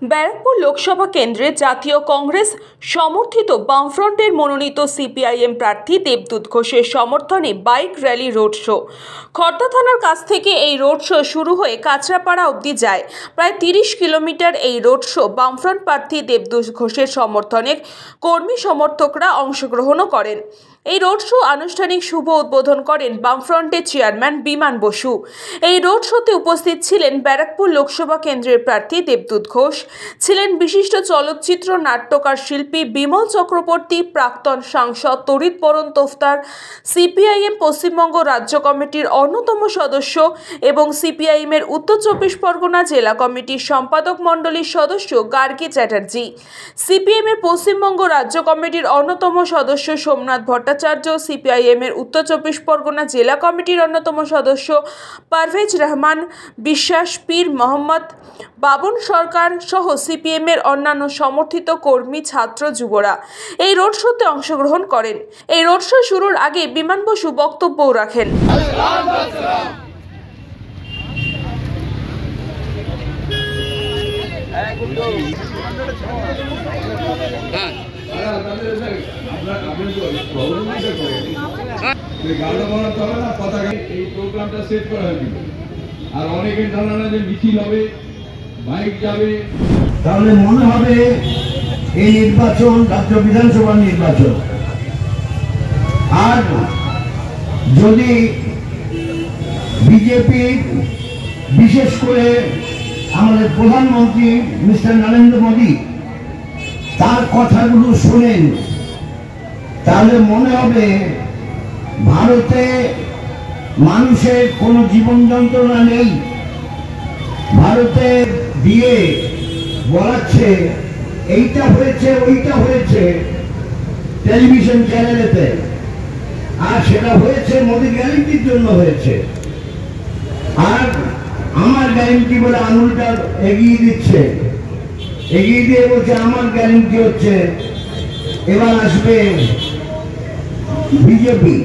ব্যারাকপুর লোকসভা কেন্দ্রে জাতীয় কংগ্রেস সমর্থিত বামফ্রন্টের মনোনীত সিপিআইএম প্রার্থী দেবদূত ঘোষের সমর্থনে bike rally road show. Khardah থানার কাছ থেকে এই রোড শো শুরু হয়ে কাঁচরাপাড়া অবধি যায়। প্রায় 30 কিলোমিটার এই রোড শো বামফ্রন্ট প্রার্থী দেবদূত ঘোষের সমর্থনে কর্মী সমর্থকরা অংশগ্রহণও করেন। এই রোড শো আনুষ্ঠানিক শুভ উদ্বোধন করেন বামফ্রন্টের চেয়ারম্যান বিমান বসু। এই রোড শোতে উপস্থিত ছিলেন ব্যারাকপুর লোকসভা কেন্দ্রের প্রার্থী দেবদূত ঘোষ, ছিলেন বিশিষ্ট চলচ্চিত্র নাট্যকার শিল্পী বিমল চক্রবর্তী, প্রাক্তন সাংসদ তরিত বরণ তোফতার, সিপিআইএম পশ্চিমবঙ্গ রাজ্য কমিটির অন্যতম সদস্য এবং সিপিআইএমের উত্তর 24 পরগনা জেলা কমিটির সম্পাদক মণ্ডলীর সদস্য গার্গী চ্যাটার্জি, সিপিএমের পশ্চিমবঙ্গ রাজ্য কমিটির অন্যতম সদস্য সোমনাথ ভট্টাচার্য, সিপিআইএমের উত্তর 24 পরগনা জেলা কমিটির অন্যতম সদস্য পারভেজ রহমান বিশ্বাস, পীর মোহাম্মদ বাবন সরকার সহ সিপিএমের অন্যান্য সমর্থিত কর্মী, ছাত্র, যুবরা এই রোড শোতে অংশগ্রহণ করেন। এই রোড শো শুরুর আগে বিমান বসু বক্তব্য রাখেন। আর অনেকের ধারণা যে মিছিল হবে, বাইক যাবে, তাহলে মনে হবে এই নির্বাচন রাজ্য বিধানসভার নির্বাচন। আর যদি বিজেপি, বিশেষ করে আমাদের প্রধানমন্ত্রী মিস্টার নরেন্দ্র মোদী তার কথাগুলো শোনেন, তাহলে মনে হবে ভারতে মানুষের কোনো জীবন যন্ত্রণা নেই। ভারতে দিয়ে বলাচ্ছে এইটা হয়েছে ওইটা হয়েছে টেলিভিশন চ্যানেলেতে, আর সেটা হয়েছে মোদি গ্যারেন্টির জন্য হয়েছে। আর আমার গ্যারেন্টি বলে আঙুলটা এগিয়ে দিচ্ছে, এগিয়ে দিয়ে বলছে আমার গ্যারেন্টি হচ্ছে এবার আসবে বিজেপি।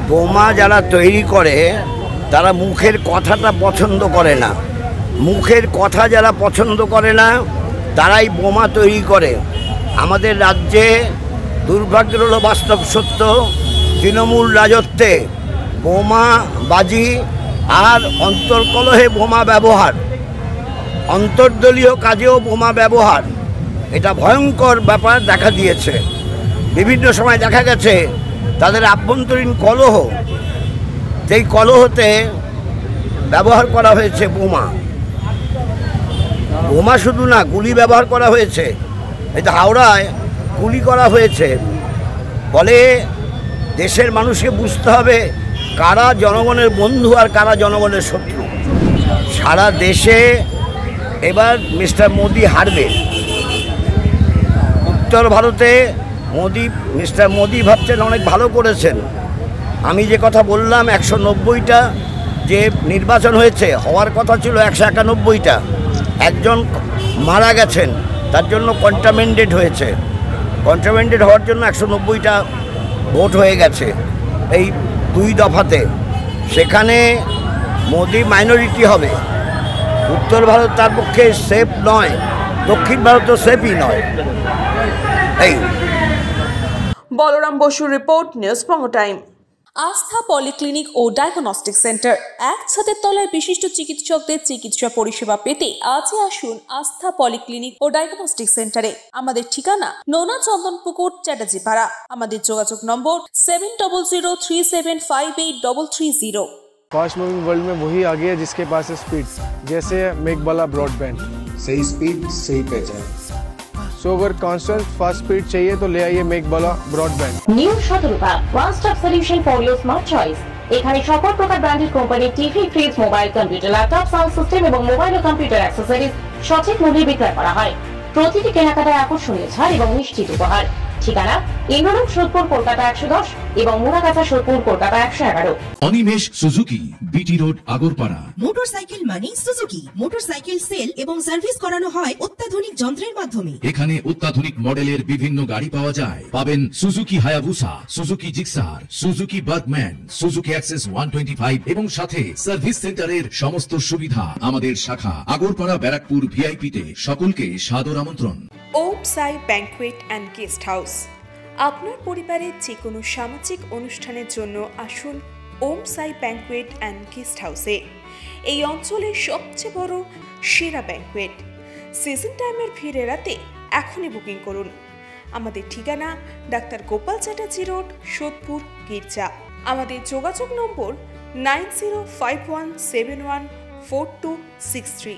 বোমা যারা তৈরি করে তারা মুখের কথাটা পছন্দ করে না। মুখের কথা যারা পছন্দ করে না তারাই বোমা তৈরি করে। আমাদের রাজ্যে দুর্ভাগ্যের হলো বাস্তব সত্য, তৃণমূল রাজত্বে বোমাবাজি আর অন্তর্কলহে বোমা ব্যবহার, অন্তর্দলীয় কাজেও বোমা ব্যবহার, এটা ভয়ঙ্কর ব্যাপার দেখা দিয়েছে। বিভিন্ন সময় দেখা গেছে তাদের আভ্যন্তরীণ কলহ, সেই কলহতে ব্যবহার করা হয়েছে বোমা। বোমা শুধু না, গুলি ব্যবহার করা হয়েছে। এই হাওড়ায় গুলি করা হয়েছে। ফলে দেশের মানুষকে বুঝতে হবে কারা জনগণের বন্ধু আর কারা জনগণের শত্রু। সারা দেশে এবার মিস্টার মোদি হারবে। উত্তর ভারতে মিস্টার মোদি ভাবছেন অনেক ভালো করেছেন। আমি যে কথা বললাম 190টা যে নির্বাচন হয়েছে, হওয়ার কথা ছিল 191টা, একজন মারা গেছেন, তার জন্য কন্টামেন্টেড হয়েছে। কন্টামেন্টেড হওয়ার জন্য 190টা ভোট হয়ে গেছে এই 2 দফাতে। সেখানে মোদি মাইনরিটি হবে। উত্তর ভারত তার পক্ষে সেফ নয়, দক্ষিণ ভারতও সেফই নয়। এই বলরাম বসু রিপোর্ট, নিউজ বঙ্গ টাইম। আস্থা পলিক্লিনিক ও ডায়াগনস্টিক সেন্টার, এক ছাদের তলায় বিশিষ্ট চিকিৎসকদের চিকিৎসা পরিষেবা পেতে আজই আসুন আস্থা পলিক্লিনিক ও ডায়াগনস্টিক সেন্টারে। আমাদের ঠিকানা নোনা চন্দনপুকুর, চ্যাটার্জিপাড়া। আমাদের যোগাযোগ নম্বর 7003758330। फास्ट मूविंग वर्ल्ड में वही आगे है जिसके पास है स्पीड, जैसे मेघबाला ब्रॉडबैंड। सही स्पीड, सही पहचान। सो अगर कांस्टेंट फास्ट स्पीड चाहिए तो ले आइए Meghbala broadband. New Shatarupa one stop solution for your smart choice. এখানে সকল প্রকার ব্র্যান্ডেড কোম্পানির TV, fridge, mobile, computer, laptop, sound system এবং মোবাইল ও কম্পিউটার অ্যাক্সেসরিজ সঠিক মূল্যে বিক্রয় করা হয়। প্রতিটি কেনাকাটায় আকর্ষণীয় ছাড় এবং নিশ্চিত উপহার। ঠিকানা ইন্দ্রনগর, সোদপুর, কলকাতা 110 এবং Muragachha, Sodepur, Kolkata 111। Animesh Suzuki, BT road, Agarpara. Motorcycle মানে সুজুকি। মোটরসাইকেল সেল এবং সার্ভিস করানো হয় অত্যাধুনিক যন্ত্রের মাধ্যমে। এখানে অত্যাধুনিক মডেলের বিভিন্ন গাড়ি পাওয়া যায়। পাবেন Suzuki Hayabusa, Suzuki Gixxer, Suzuki Bergman, Suzuki access 125 এবং সাথে সার্ভিস সেন্টারের সমস্ত সুবিধা। আমাদের শাখা আগরপাড়া, ব্যারাকপুর ভিআইপি তে। সকলকে সাদর আমন্ত্রণ। ওম সাই ব্যাংকুয়েট অ্যান্ড গেস্ট হাউস। আপনার পরিবারের যে কোনো সামাজিক অনুষ্ঠানের জন্য আসুন ওম সাই ব্যাংকুয়েট অ্যান্ড গেস্ট হাউসে। এই অঞ্চলের সবচেয়ে বড় সেরা ব্যাংকুয়েট। সিজন টাইমের ভিড় এড়াতে এখনই বুকিং করুন। আমাদের ঠিকানা ডাক্তার গোপাল চ্যাটার্জি রোড, সোদপুর, গির্জা। আমাদের যোগাযোগ নম্বর 9051714263।